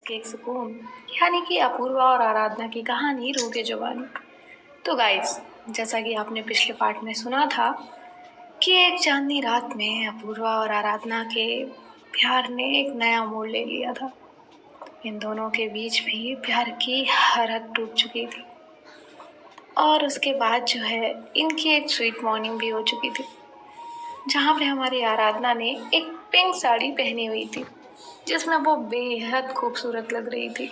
के एक सुकून, यानी कि अपूर्वा और आराधना की कहानी रूह के जुबानी। तो गाइस, जैसा कि आपने पिछले पार्ट में सुना था कि एक चांदनी रात में अपूर्वा और आराधना के प्यार ने एक नया मोड़ ले लिया था। इन दोनों के बीच भी प्यार की हर हद टूट चुकी थी और उसके बाद जो है इनकी एक स्वीट मॉर्निंग भी हो चुकी थी, जहाँ पे हमारी आराधना ने एक पिंक साड़ी पहनी हुई थी जिसमें वो बेहद खूबसूरत लग रही थी,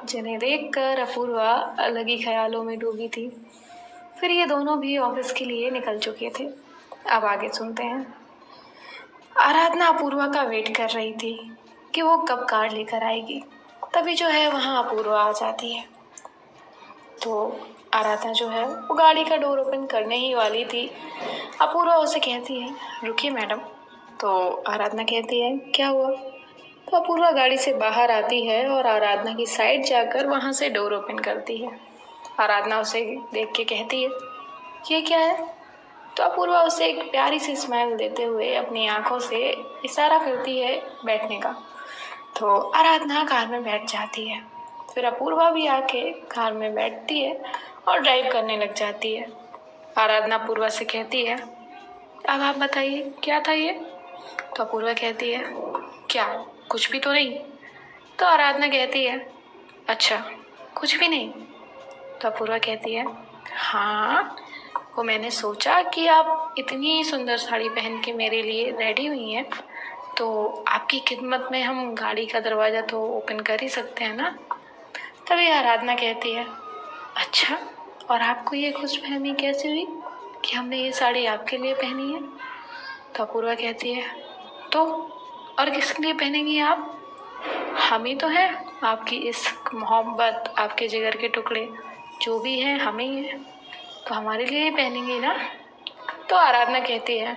जिन्हें देखकर अपूर्वा अलग ही ख्यालों में डूबी थी। फिर ये दोनों भी ऑफिस के लिए निकल चुके थे। अब आगे सुनते हैं। आराधना अपूर्वा का वेट कर रही थी कि वो कब कार लेकर आएगी। तभी जो है वहाँ अपूर्वा आ जाती है। तो आराधना जो है वो गाड़ी का डोर ओपन करने ही वाली थी। अपूर्वा उसे कहती है, रुकिए मैडम। तो आराधना कहती है, क्या हुआ? तो अपूर्वा गाड़ी से बाहर आती है और आराधना की साइड जाकर वहां से डोर ओपन करती है। आराधना उसे देख के कहती है, ये क्या है? तो अपूर्वा उसे एक प्यारी सी स्माइल देते हुए अपनी आंखों से इशारा करती है बैठने का। तो आराधना कार में बैठ जाती है। फिर अपूर्वा भी आके कार में बैठती है और ड्राइव करने लग जाती है। आराधना अपूर्वा से कहती है, अब आप बताइए क्या था ये? तो अपूर्वा कहती है, क्या कुछ भी तो नहीं? तो आराधना कहती है, अच्छा कुछ भी नहीं? तो अपूर्वा कहती है, हाँ, वो मैंने सोचा कि आप इतनी सुंदर साड़ी पहन के मेरे लिए रेडी हुई हैं, तो आपकी खिदमत में हम गाड़ी का दरवाज़ा तो ओपन कर ही सकते हैं ना? तभी आराधना कहती है, अच्छा, और आपको ये खुशफहमी कैसे हुई कि हमने ये साड़ी आपके लिए पहनी है? तो अपूर्वा कहती है, तो और किसके लिए पहनेंगी आप? हम ही तो हैं, आपकी इश्क मोहब्बत, आपके जिगर के टुकड़े जो भी हैं हम ही हैं, तो हमारे लिए ही पहनेंगी ना? तो आराधना कहती है,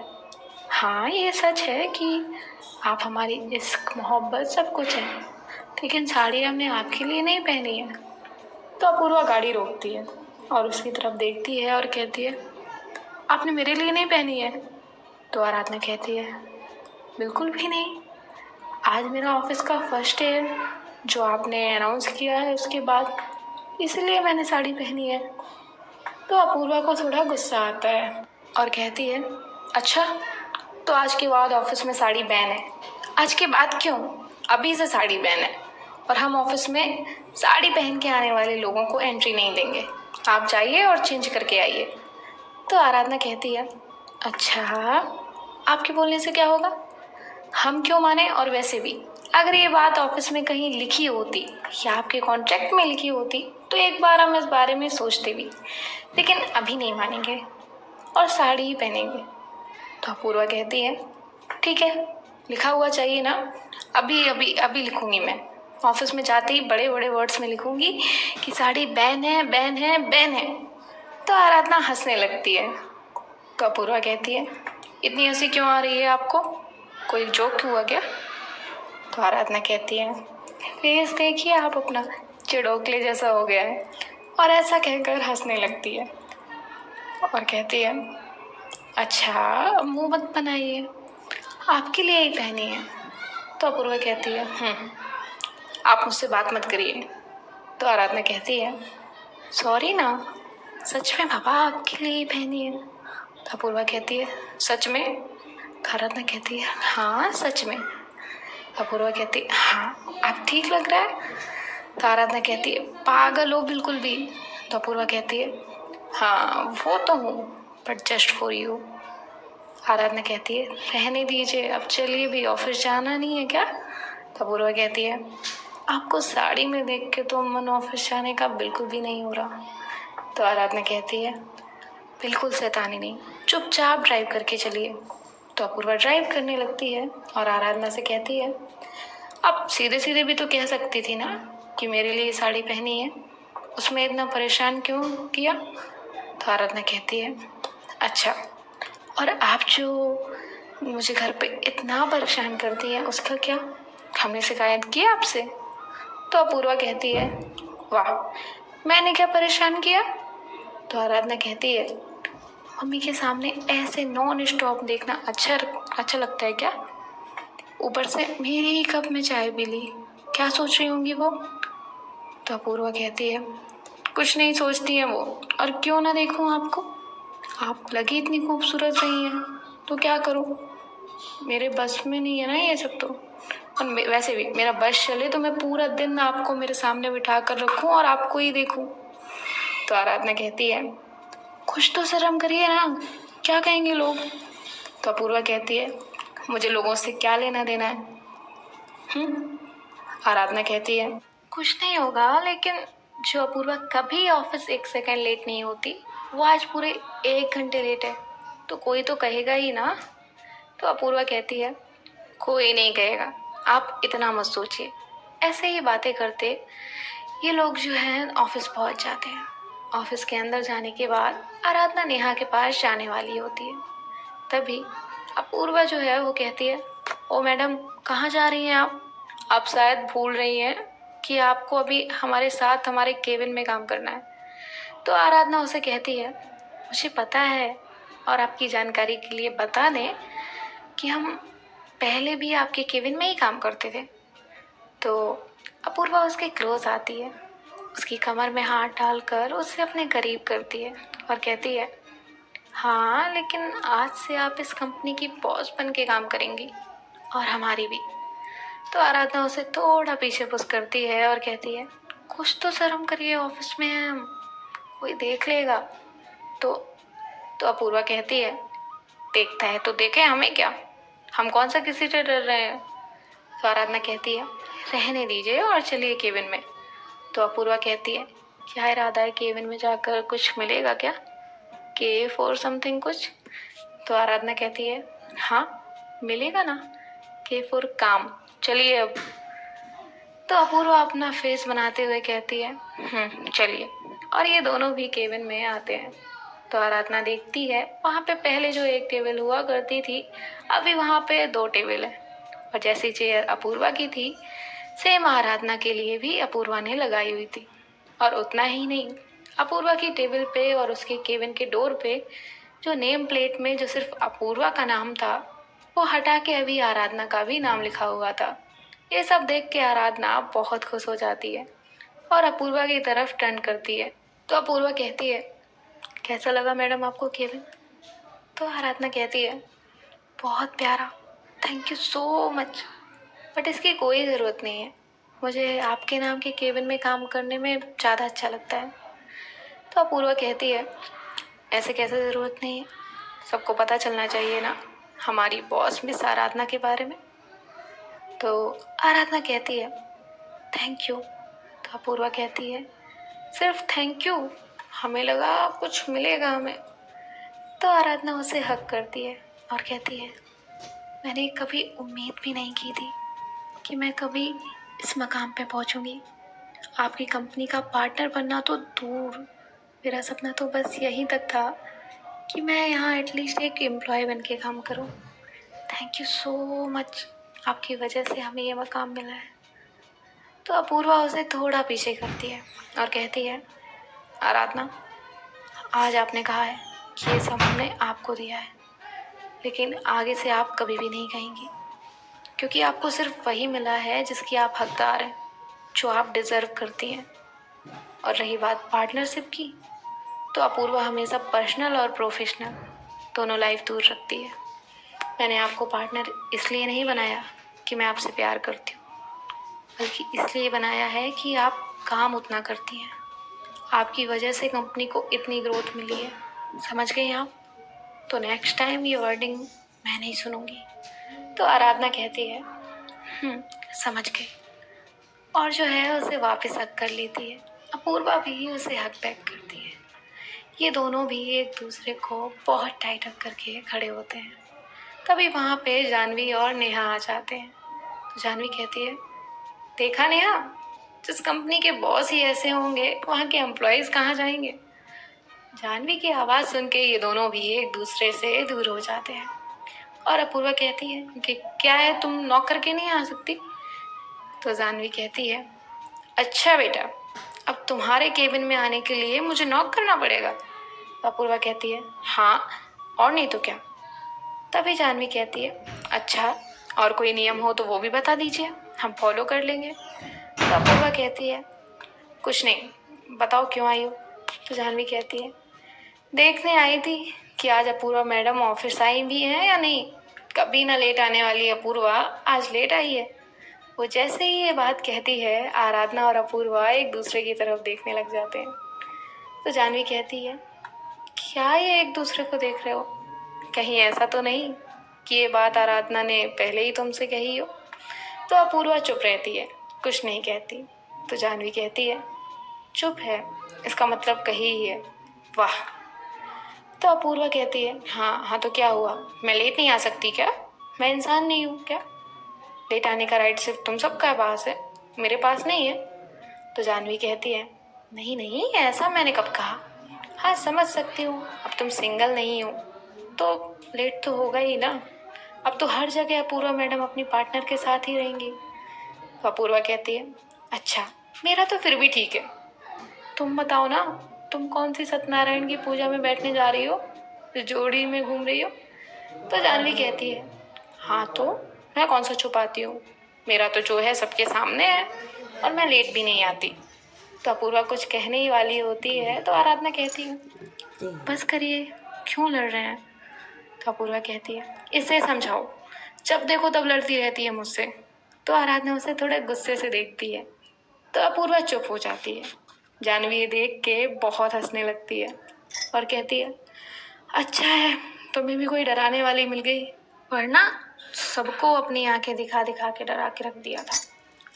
हाँ ये सच है कि आप हमारी इश्क मोहब्बत सब कुछ है, लेकिन साड़ी हमने आपके लिए नहीं पहनी है। तो अपूर्वा गाड़ी रोकती है और उसकी तरफ देखती है और कहती है, आपने मेरे लिए नहीं पहनी है? तो आराधना कहती है, बिल्कुल भी नहीं, आज मेरा ऑफिस का फर्स्ट डे है जो आपने अनाउंस किया है उसके बाद, इसलिए मैंने साड़ी पहनी है। तो अपूर्वा को थोड़ा गुस्सा आता है और कहती है, अच्छा, तो आज के बाद ऑफिस में साड़ी बैन है? आज के बाद क्यों? अभी से साड़ी बैन है और हम ऑफिस में साड़ी पहन के आने वाले लोगों को एंट्री नहीं देंगे। आप जाइए और चेंज करके आइए। तो आराधना कहती है, अच्छा, आपके बोलने से क्या होगा? हम क्यों माने? और वैसे भी अगर ये बात ऑफिस में कहीं लिखी होती या आपके कॉन्ट्रैक्ट में लिखी होती तो एक बार हम इस बारे में सोचते भी, लेकिन अभी नहीं मानेंगे और साड़ी ही पहनेंगे। तो अपूर्वा कहती है, ठीक है, लिखा हुआ चाहिए ना, अभी अभी अभी लिखूंगी मैं। ऑफिस में जाते ही बड़े बड़े वर्ड्स में लिखूंगी कि साड़ी बैन है, बैन है, बैन है। तो आराधना हंसने लगती है। तो अपूर्वा कहती है, इतनी हंसी क्यों आ रही है आपको? कोई जोक हुआ क्या? तो आराधना कहती है, फेस देखिए आप अपना, चिड़ोकले जैसा हो गया है। और ऐसा कहकर हंसने लगती है और कहती है, अच्छा मुंह मत बनाइए, आपके लिए ही पहनी है। तो अपूर्वा कहती है, आप मुझसे बात मत करिए। तो आराधना कहती है, सॉरी ना, सच में पापा आपके लिए ही पहनी है। तो अपूर्वा कहती है, सच में? तो आराधना कहती है, हाँ सच में। तो अपूर्वा कहती है, हाँ आप ठीक लग रहा है। तो आराधना कहती है, पागल हो बिल्कुल भी। तो अपूर्वा कहती है, हाँ वो तो हूँ, बट जस्ट फॉर यू। आराधना कहती है, रहने दीजिए, अब चलिए भी, ऑफिस जाना नहीं है क्या? तो अपूर्वा कहती है, आपको साड़ी में देख के तो मन ऑफिस जाने का बिल्कुल भी नहीं हो रहा। तो आराधना कहती है, बिल्कुल शैतानी नहीं, चुपचाप ड्राइव करके चलिए। तो अपूर्वा ड्राइव करने लगती है और आराधना से कहती है, आप सीधे सीधे भी तो कह सकती थी ना कि मेरे लिए साड़ी पहनी है, उसमें इतना परेशान क्यों किया? तो आराधना कहती है, अच्छा, और आप जो मुझे घर पे इतना परेशान करती है उसका क्या? हमने शिकायत की आपसे? तो अपूर्वा कहती है, वाह, मैंने क्या परेशान किया? तो आराधना कहती है, मम्मी के सामने ऐसे नॉन स्टॉप देखना अच्छा लगता है क्या? ऊपर से मेरे ही कप में चाय भी ली। क्या सोच रही होंगी वो? तो अपूर्वा कहती है, कुछ नहीं सोचती है वो, और क्यों ना देखूं आपको, आप लगी इतनी खूबसूरत रही हैं, तो क्या करूं, मेरे बस में नहीं है ना ये सब तो। और वैसे भी मेरा बस चले तो मैं पूरा दिन आपको मेरे सामने बिठा कर रखूं और आपको ही देखूं। तो आराधना कहती है, कुछ तो शर्म करिए ना, क्या कहेंगे लोग। तो अपूर्वा कहती है, मुझे लोगों से क्या लेना देना है। आराधना कहती है, कुछ नहीं होगा, लेकिन जो अपूर्वा कभी ऑफिस 1 सेकंड लेट नहीं होती, वो आज पूरे 1 घंटे लेट है, तो कोई तो कहेगा ही ना। तो अपूर्वा कहती है, कोई नहीं कहेगा, आप इतना मत सोचिए। ऐसे ही बातें करते ये लोग जो है ऑफिस पहुंच जाते हैं। ऑफिस के अंदर जाने के बाद आराधना नेहा के पास जाने वाली होती है। तभी अपूर्वा जो है वो कहती है, ओ मैडम, कहाँ जा रही हैं आप शायद भूल रही हैं कि आपको अभी हमारे साथ हमारे केबिन में काम करना है। तो आराधना उसे कहती है, मुझे पता है, और आपकी जानकारी के लिए बता दें कि हम पहले भी आपके केबिन में ही काम करते थे। तो अपूर्वा उसके क्लोज आती है, उसकी कमर में हाथ डालकर उसे अपने करीब करती है और कहती है, हाँ, लेकिन आज से आप इस कंपनी की बॉस बन के काम करेंगी, और हमारी भी। तो आराधना उसे थोड़ा पीछे पुश करती है और कहती है, कुछ तो शर्म करिए, ऑफिस में हैं हम, कोई देख लेगा। तो अपूर्वा कहती है, देखता है तो देखे, हमें क्या, हम कौन सा किसी से डर रहे हैं। तो आराधना कहती है, रहने दीजिए और चलिए केबिन में। तो अपूर्वा कहती है, क्या इरादा है, केबिन में जाकर कुछ मिलेगा क्या, केफ और समथिंग कुछ। तो आराधना कहती है, हाँ मिलेगा ना, केफ और काम, चलिए अब। तो अपूर्वा अपना फेस बनाते हुए कहती है, चलिए। और ये दोनों भी केबिन में आते हैं। तो आराधना देखती है, वहाँ पे पहले जो एक टेबल हुआ करती थी, अभी वहाँ पे 2 टेबल है, और जैसी चेयर अपूर्वा की थी, सेम आराधना के लिए भी अपूर्वा ने लगाई हुई थी। और उतना ही नहीं, अपूर्वा की टेबल पे और उसके केबिन के डोर पे जो नेम प्लेट में जो सिर्फ अपूर्वा का नाम था, वो हटा के अभी आराधना का भी नाम लिखा हुआ था। ये सब देख के आराधना बहुत खुश हो जाती है और अपूर्वा की तरफ टर्न करती है। तो अपूर्वा कहती है, कैसा लगा मैडम आपको केबिन? तो आराधना कहती है, बहुत प्यारा, thank you so much, but इसकी कोई ज़रूरत नहीं है, मुझे आपके नाम के केबिन में काम करने में ज़्यादा अच्छा लगता है। तो अपूर्वा कहती है, ऐसे कैसे ज़रूरत नहीं है, सबको पता चलना चाहिए ना हमारी बॉस मिस आराधना के बारे में। तो आराधना कहती है, थैंक यू। तो अपूर्वा कहती है, सिर्फ थैंक यू, हमें लगा कुछ मिलेगा हमें। तो आराधना उसे हक करती है और कहती है, मैंने कभी उम्मीद भी नहीं की थी कि मैं कभी इस मकाम पे पहुंचूंगी। आपकी कंपनी का पार्टनर बनना तो दूर, मेरा सपना तो बस यहीं तक था कि मैं यहाँ एटलीस्ट एक एम्प्लॉय बन के काम करूँ। थैंक यू सो मच, आपकी वजह से हमें ये मकाम मिला है। तो अपूर्वा उसे थोड़ा पीछे करती है और कहती है, आराधना, आज आपने कहा है कि ये सब हमने आपको दिया है, लेकिन आगे से आप कभी भी नहीं कहेंगी, क्योंकि आपको सिर्फ वही मिला है जिसकी आप हकदार हैं, जो आप डिज़र्व करती हैं। और रही बात पार्टनरशिप की, तो अपूर्वा हमेशा पर्सनल और प्रोफेशनल दोनों लाइफ दूर रखती है। मैंने आपको पार्टनर इसलिए नहीं बनाया कि मैं आपसे प्यार करती हूँ, बल्कि इसलिए बनाया है कि आप काम उतना करती हैं। आपकी वजह से कंपनी को इतनी ग्रोथ मिली है, समझ गई आप? तो नेक्स्ट टाइम ये वर्डिंग मैं नहीं सुनूंगी। तो आराधना कहती है, समझ गई, और जो है उसे वापस हक कर लेती है। अपूर्वा भी उसे हक बैक करती है। ये दोनों भी एक दूसरे को बहुत टाइट हक करके खड़े होते हैं। तभी वहाँ पे जानवी और नेहा आ जाते हैं। तो जानवी कहती है, देखा नेहा, जिस कंपनी के बॉस ही ऐसे होंगे, वहाँ के एम्प्लॉयज कहाँ जाएंगे। जानवी की आवाज़ सुन के ये दोनों भी एक दूसरे से दूर हो जाते हैं। और अपूर्वा कहती है कि क्या है, तुम नॉक करके नहीं आ सकती? तो जानवी कहती है, अच्छा बेटा, अब तुम्हारे केबिन में आने के लिए मुझे नॉक करना पड़ेगा। अपूर्वा कहती है, हाँ, और नहीं तो क्या। तभी जानवी कहती है, अच्छा, और कोई नियम हो तो वो भी बता दीजिए, हम फॉलो कर लेंगे। तो अपूर्वा कहती है कुछ नहीं, बताओ क्यों आई हो। तो जाह्नवी कहती है देखने आई थी कि आज अपूर्वा मैडम ऑफिस आई भी हैं या नहीं। कभी ना लेट आने वाली अपूर्वा आज लेट आई है। वो जैसे ही ये बात कहती है आराधना और अपूर्वा एक दूसरे की तरफ देखने लग जाते हैं। तो जाह्नवी कहती है क्या ये एक दूसरे को देख रहे हो, कहीं ऐसा तो नहीं कि ये बात आराधना ने पहले ही तुमसे कही हो। तो अपूर्वा चुप रहती है, कुछ नहीं कहती। तो जाह्नवी कहती है चुप है, इसका मतलब कही ही है। वाह। तो अपूर्वा कहती है हाँ हाँ, तो क्या हुआ, मैं लेट नहीं आ सकती क्या, मैं इंसान नहीं हूँ क्या, लेट आने का राइट सिर्फ तुम सबका पास है, मेरे पास नहीं है। तो जाह्नवी कहती है नहीं नहीं, ऐसा मैंने कब कहा। हाँ समझ सकती हूँ, अब तुम सिंगल नहीं हो तो लेट तो होगा ही ना। अब तो हर जगह अपूर्वा मैडम अपनी पार्टनर के साथ ही रहेंगी। तो अपूर्वा कहती है अच्छा, मेरा तो फिर भी ठीक है, तुम बताओ ना, तुम कौन सी सत्यनारायण की पूजा में बैठने जा रही हो, जो जोड़ी में घूम रही हो। तो जाह्नवी कहती है हाँ तो मैं कौन सा छुपाती हूँ, मेरा तो जो है सबके सामने है और मैं लेट भी नहीं आती। तो अपूर्वा कुछ कहने ही वाली होती है तो आराधना कहती है बस करिए, क्यों लड़ रहे हैं। तो अपूर्वा कहती है इसे समझाओ, जब देखो तब लड़ती रहती है मुझसे। तो आराधना उसे थोड़े गुस्से से देखती है तो अपूर्वा चुप हो जाती है। जाह्नवी ये देख के बहुत हंसने लगती है और कहती है अच्छा है तुम्हें भी कोई डराने वाली मिल गई, वरना सबको अपनी आंखें दिखा दिखा के डरा के रख दिया था।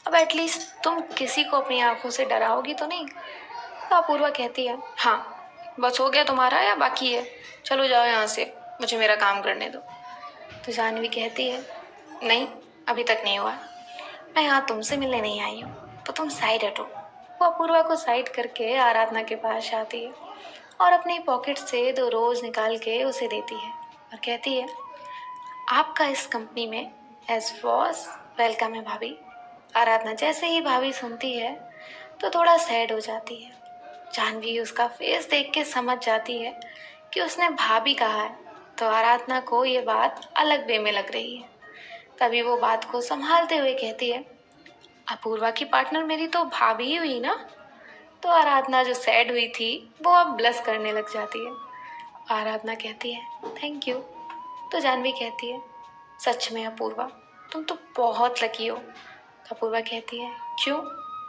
अब एटलीस्ट तुम किसी को अपनी आंखों से डराओगी तो नहीं। तो अपूर्वा कहती है हाँ, बस हो गया तुम्हारा या बाकी है, चलो जाओ यहाँ से, मुझे मेरा काम करने दो। तो जाह्नवी कहती है नहीं, अभी तक नहीं हुआ, मैं यहाँ तुमसे मिलने नहीं आई हूँ, तो तुम साइड हटो। वो अपूर्वा को साइड करके आराधना के पास आती है और अपनी पॉकेट से 2 रोज निकाल के उसे देती है और कहती है आपका इस कंपनी में एज बॉस वेलकम है भाभी। आराधना जैसे ही भाभी सुनती है तो थोड़ा सैड हो जाती है। जाह्नवी उसका फेस देख के समझ जाती है कि उसने भाभी कहा है, तो आराधना को ये बात अलग वे में लग रही है। तभी वो बात को संभालते हुए कहती है अपूर्वा की पार्टनर मेरी तो भाभी ही हुई ना। तो आराधना जो सैड हुई थी वो अब ब्लश करने लग जाती है। आराधना कहती है थैंक यू। तो जाह्नवी कहती है सच में अपूर्वा, तुम तो बहुत लकी हो। तो अपूर्वा कहती है क्यों।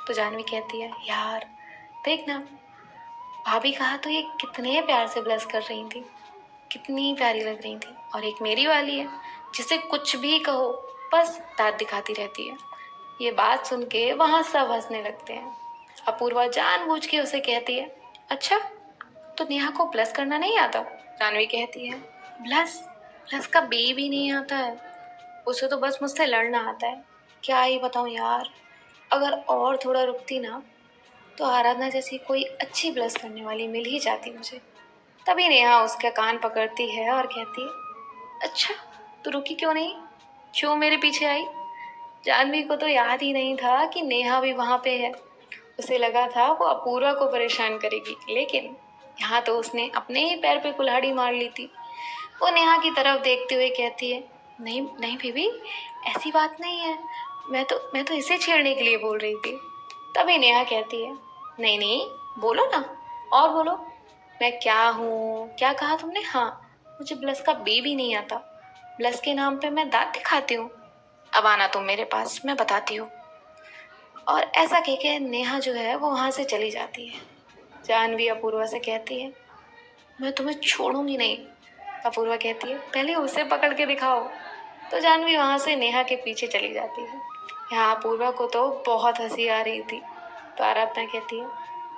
तो जाह्नवी कहती है यार देखना, भाभी कहा तो ये कितने प्यार से ब्लश कर रही थी, कितनी प्यारी लग रही थी, और एक मेरी वाली है जिसे कुछ भी कहो बस दांत दिखाती रहती है। ये बात सुन के वहां सब हंसने लगते हैं। अपूर्वा जानबूझ के उसे कहती है अच्छा, तो नेहा को ब्लश करना नहीं आता। जाह्नवी कहती है ब्लश, ब्लश का बी भी नहीं आता है, उसे तो बस मुझसे लड़ना आता है। क्या ही बताऊं यार, अगर और थोड़ा रुकती ना तो आराधना जैसी कोई अच्छी ब्लश करने वाली मिल ही जाती मुझे। तभी नेहा उसका कान पकड़ती है और कहती है अच्छा, तो रुकी क्यों नहीं, क्यों मेरे पीछे आई। जाह्नवी को तो याद ही नहीं था कि नेहा भी वहां पे है। उसे लगा था वो अपूर्वा को परेशान करेगी, लेकिन यहाँ तो उसने अपने ही पैर पे कुल्हाड़ी मार ली थी। वो नेहा की तरफ देखते हुए कहती है नहीं नहीं बेबी, ऐसी बात नहीं है, मैं तो इसे छेड़ने के लिए बोल रही थी। तभी नेहा कहती है नहीं नहीं, बोलो ना, और बोलो, मैं क्या हूँ, क्या कहा तुमने। हाँ, मुझे ब्लश का बी भी नहीं आता, ब्लश के नाम पे मैं दांत दिखाती हूँ। अब आना तुम मेरे पास, मैं बताती हूँ। और ऐसा कह के नेहा जो है वो वहां से चली जाती है। जाह्नवी अपूर्वा से कहती है मैं तुम्हें छोड़ूंगी नहीं। अपूर्वा कहती है पहले उसे पकड़ के दिखाओ। तो जाह्नवी वहां से नेहा के पीछे चली जाती है। यहाँ अपूर्वा को तो बहुत हंसी आ रही थी। तो आराधना कहती है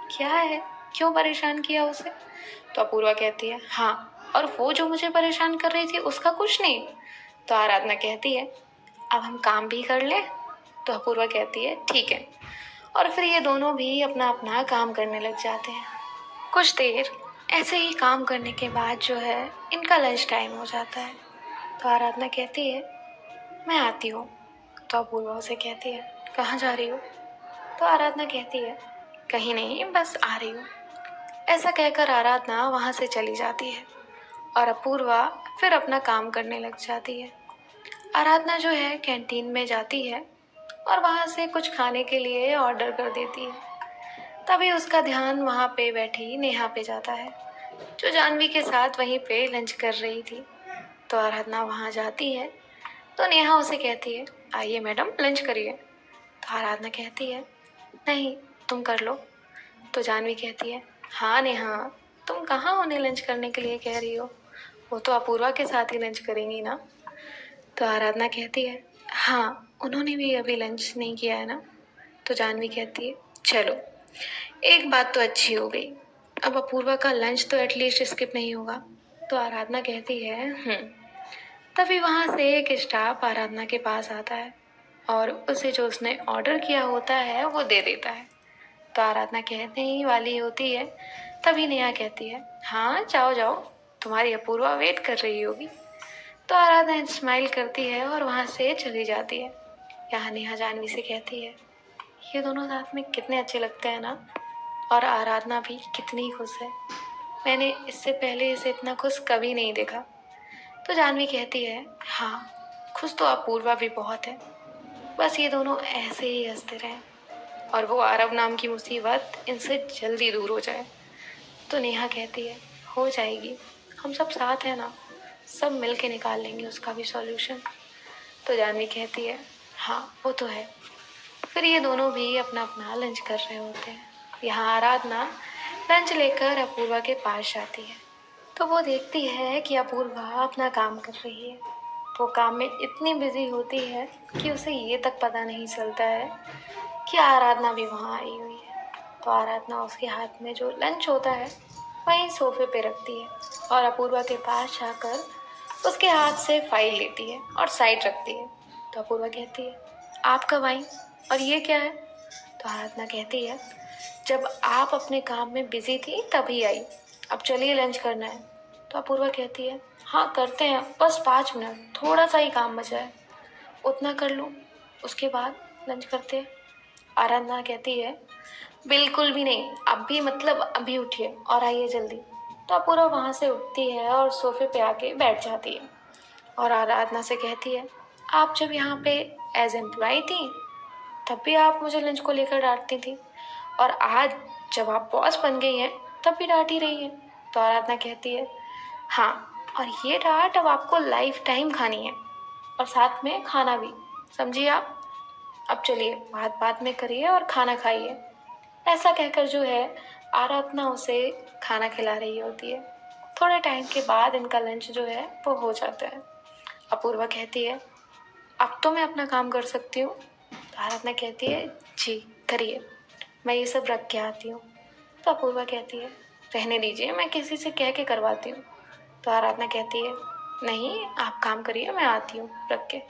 क्या है, क्यों परेशान किया उसे। तो अपूर्वा कहती है हाँ, और वो जो मुझे परेशान कर रही थी उसका कुछ नहीं। तो आराधना कहती है अब हम काम भी कर ले। तो अपूर्वा कहती है ठीक है, और फिर ये दोनों भी अपना अपना काम करने लग जाते हैं। कुछ देर ऐसे ही काम करने के बाद जो है इनका लंच टाइम हो जाता है। तो आराधना कहती है मैं आती हूँ। तो अपूर्वा उसे कहती है कहाँ जा रही हो। तो आराधना कहती है कहीं नहीं, बस आ रही हूँ। ऐसा कहकर आराधना वहाँ से चली जाती है और अपूर्वा फिर अपना काम करने लग जाती है। आराधना जो है कैंटीन में जाती है और वहाँ से कुछ खाने के लिए ऑर्डर कर देती है। तभी उसका ध्यान वहाँ पे बैठी नेहा पे जाता है, जो जाह्नवी के साथ वहीं पे लंच कर रही थी। तो आराधना वहाँ जाती है तो नेहा उसे कहती है, आइए मैडम लंच करिए। तो आराधना कहती है, नहीं तुम कर लो। तो जाह्नवी कहती है, हाँ नेहा, तुम कहाँ उन्हें लंच करने के लिए कह रही हो, वो तो अपूर्वा के साथ ही लंच करेंगी ना। तो आराधना कहती है, हाँ उन्होंने भी अभी लंच नहीं किया है ना। तो जाह्नवी कहती है, चलो एक बात तो अच्छी हो गई, अब अपूर्वा का लंच तो एटलीस्ट स्किप नहीं होगा। तो आराधना कहती है, तभी वहाँ से एक स्टाफ आराधना के पास आता है और उसे जो उसने ऑर्डर किया होता है वो दे देता है। तो आराधना कहने ही वाली होती है, तभी नेहा कहती है, हाँ जाओ जाओ, तुम्हारी अपूर्वा वेट कर रही होगी। तो आराधना स्माइल करती है और वहाँ से चली जाती है। यहाँ नेहा जाह्नवी से कहती है, ये दोनों साथ में कितने अच्छे लगते हैं ना, और आराधना भी कितनी खुश है, मैंने इससे पहले इसे इतना खुश कभी नहीं देखा। तो जाह्नवी कहती है, हाँ खुश तो अपूर्वा भी बहुत है, बस ये दोनों ऐसे ही हंसते रहें और वो आरव नाम की मुसीबत इनसे जल्दी दूर हो जाए। तो नेहा कहती है, हो जाएगी, हम सब साथ हैं ना, सब मिल के निकाल लेंगे उसका भी सॉल्यूशन। तो जाह्नवी कहती है, हाँ वो तो है। फिर ये दोनों भी अपना अपना लंच कर रहे होते हैं। यहाँ आराधना लंच लेकर अपूर्वा के पास जाती है तो वो देखती है कि अपूर्वा अपना काम कर रही है। वो काम में इतनी बिजी होती है कि उसे ये तक पता नहीं चलता है कि आराधना भी वहाँ आई हुई है। तो आराधना उसके हाथ में जो लंच होता है वहीं सोफे पे रखती है और अपूर्वा के पास जाकर उसके हाथ से फाइल लेती है और साइड रखती है। तो अपूर्वा कहती है, आप कब आई और ये क्या है। तो आराधना कहती है, जब आप अपने काम में बिजी थी तभी आई, अब चलिए लंच करना है। तो अपूर्वा कहती है, हाँ करते हैं, बस 5 मिनट, थोड़ा सा ही काम बचा है, उतना कर लूँ, उसके बाद लंच करते हैं। आराधना कहती है, बिल्कुल भी नहीं, अभी मतलब अभी उठिए और आइए जल्दी। तो अपूर्वा वहाँ से उठती है और सोफे पे आके बैठ जाती है और आराधना से कहती है, आप जब यहाँ पे एज एम्प्लॉय थी तब भी आप मुझे लंच को लेकर डांटती थी, और आज जब आप बॉस बन गई हैं तब भी डांट ही रही है। तो आराधना कहती है, हाँ, और ये डांट अब आपको लाइफ टाइम खानी है और साथ में खाना भी, समझिए आप। अब चलिए बात बात में करिए और खाना खाइए। ऐसा कहकर जो है आराधना उसे खाना खिला रही होती है। थोड़े टाइम के बाद इनका लंच जो है वो हो जाता है। अपूर्वा कहती है, अब तो मैं अपना काम कर सकती हूँ। तो आराधना कहती है, जी करिए, मैं ये सब रख के आती हूँ। तो अपूर्वा कहती है, रहने दीजिए, मैं किसी से कह के करवाती हूँ। तो आराधना कहती है, नहीं आप काम करिए, मैं आती हूँ रख के।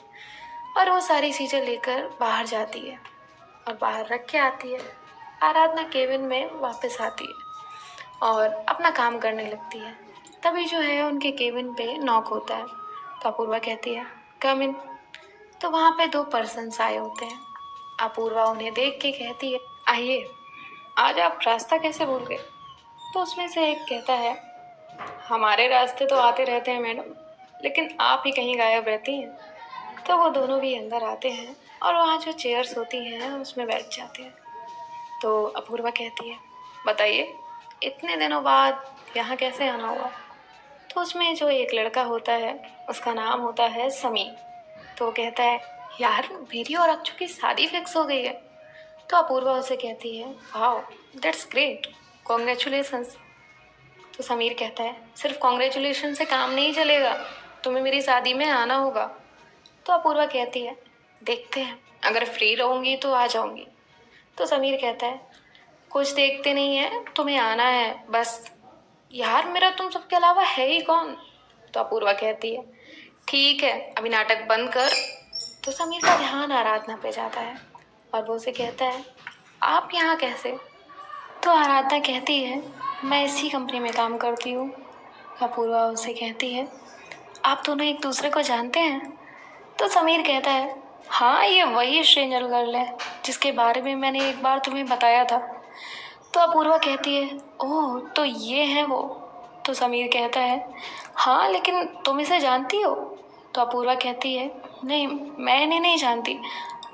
और वो सारी चीज़ें लेकर बाहर जाती है और बाहर रख के आती है। आराधना केबिन में वापस आती है और अपना काम करने लगती है। तभी जो है उनके केबिन पे नॉक होता है। तो अपूर्वा कहती है, कम इन। तो वहाँ पे 2 पर्सन्स आए होते हैं। अपूर्वा उन्हें देख के कहती है, आइए, आज आप रास्ता कैसे भूल गए। तो उसमें से एक कहता है, हमारे रास्ते तो आते रहते हैं मैडम, लेकिन आप ही कहीं गायब रहती हैं। तो वो दोनों भी अंदर आते हैं और वहाँ जो चेयर्स होती हैं उसमें बैठ जाते हैं। तो अपूर्वा कहती है, बताइए इतने दिनों बाद यहाँ कैसे आना हुआ। तो उसमें जो एक लड़का होता है उसका नाम होता है समीर। तो वो कहता है, यार मेरी और अक्षु की शादी फिक्स हो गई है। तो अपूर्वा उसे कहती है, वाओ दैट्स ग्रेट, कॉन्ग्रेचुलेसन्स। तो समीर कहता है, सिर्फ कॉन्ग्रेचुलेशन से काम नहीं चलेगा, तुम्हें मेरी शादी में आना होगा। तो अपूर्वा कहती है, देखते हैं, अगर फ्री रहूँगी तो आ जाऊँगी। तो समीर कहता है, कुछ देखते नहीं है, तुम्हें आना है बस। यार मेरा तुम सबके अलावा है ही कौन। तो अपूर्वा कहती है, ठीक है अभी नाटक बंद कर। तो समीर का ध्यान आराधना पे जाता है और वो उसे कहता है, आप यहाँ कैसे। तो आराधना कहती है, मैं इसी कंपनी में काम करती हूँ। अपूर्वा उसे कहती है, आप दोनों एक दूसरे को जानते हैं। तो समीर कहता है, हाँ ये वही स्ट्रेंजर गर्ल है जिसके बारे में मैंने एक बार तुम्हें बताया था। तो अपूर्वा कहती है, ओह तो ये है वो। तो समीर कहता है, हाँ लेकिन तुम इसे जानती हो। तो अपूर्वा कहती है, नहीं मैं इन्हें नहीं जानती,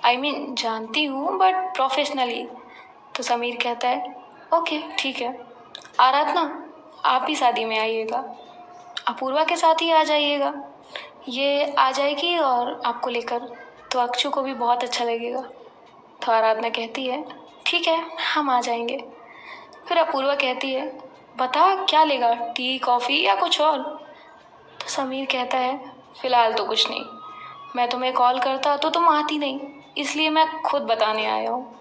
जानती हूँ बट प्रोफेशनली। तो समीर कहता है ओके ठीक है, आराधना आप ही शादी में आइएगा, अपूर्वा के साथ ही आ जाइएगा, ये आ जाएगी और आपको लेकर, तो अक्षु को भी बहुत अच्छा लगेगा। तो आराधना कहती है ठीक है हम आ जाएंगे। फिर अपूर्वा कहती है बता क्या लेगा, टी कॉफ़ी या कुछ और। तो समीर कहता है फ़िलहाल तो कुछ नहीं, मैं तुम्हें कॉल करता तो तुम आती नहीं, इसलिए मैं खुद बताने आया हूँ।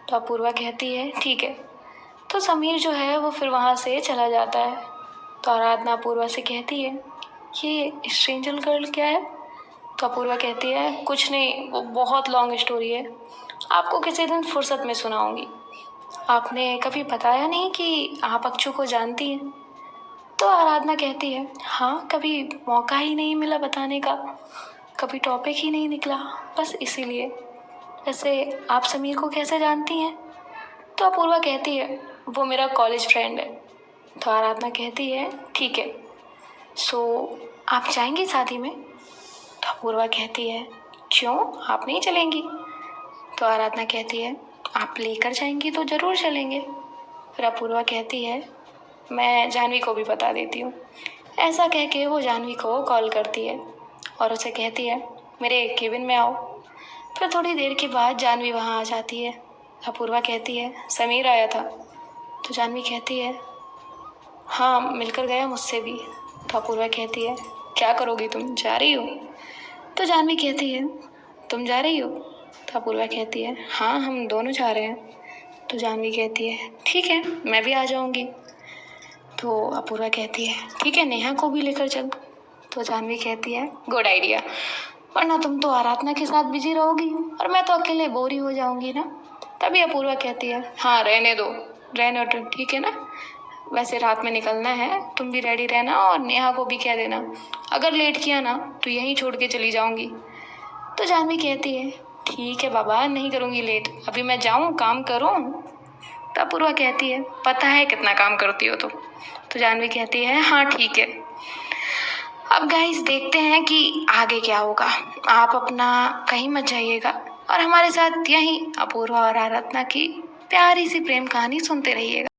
तो अपूर्वा कहती है ठीक है। तो समीर जो है वो फिर वहाँ से चला जाता है। तो आराधना अपूर्वा से कहती है ये स्ट्रेंजर गर्ल क्या है। तो अपूर्वा कहती है कुछ नहीं, वो बहुत लॉन्ग स्टोरी है, आपको किसी दिन फुर्सत में सुनाऊंगी। आपने कभी बताया नहीं कि आप अक्षु को जानती हैं। तो आराधना कहती है हाँ, कभी मौका ही नहीं मिला बताने का, कभी टॉपिक ही नहीं निकला, बस इसीलिए। वैसे आप समीर को कैसे जानती हैं। तो अपूर्वा कहती है वो मेरा कॉलेज फ्रेंड है। तो आराधना कहती है ठीक है, सो आप जाएंगी शादी में। तो अपूर्वा कहती है क्यों, आप नहीं चलेंगी। तो आराधना कहती है आप लेकर जाएंगी तो ज़रूर चलेंगे। फिर अपूर्वा कहती है मैं जानवी को भी बता देती हूँ। ऐसा कह के वो जानवी को कॉल करती है और उसे कहती है मेरे केबिन में आओ। फिर थोड़ी देर के बाद जानवी वहाँ आ जाती है। अपूर्वा कहती है समीर आया था। तो जानवी कहती है हाँ मिलकर गया मुझसे भी। तो अपूर्वा कहती है क्या करोगी तुम, जा रही हो। तो जानवी कहती है तुम जा रही हो। तो अपूर्वा कहती है हाँ हम दोनों जा रहे हैं। तो जानवी कहती है ठीक है मैं भी आ जाऊँगी। तो अपूर्वा कहती है ठीक है नेहा को भी लेकर चल। तो जानवी कहती है गुड आइडिया, वरना तुम तो आराधना के साथ बिजी रहोगी और मैं तो अकेले बोर ही हो जाऊंगी ना। तभी अपूर्वा कहती है हाँ रहने दो, रहने दो ठीक है ना, वैसे रात में निकलना है, तुम भी रेडी रहना और नेहा को भी कह देना, अगर लेट किया ना तो यहीं छोड़ के चली जाऊंगी। तो जानवी कहती है ठीक है बाबा नहीं करूँगी लेट, अभी मैं जाऊँ काम करूँ। तो अपूर्वा कहती है पता है कितना काम करती हो तुम। तो जानवी कहती है हाँ ठीक है। अब गाइस देखते हैं कि आगे क्या होगा। आप अपना कहीं मत जाइएगा और हमारे साथ यहीं अपूर्वा और आराधना की प्यारी सी प्रेम कहानी सुनते रहिएगा।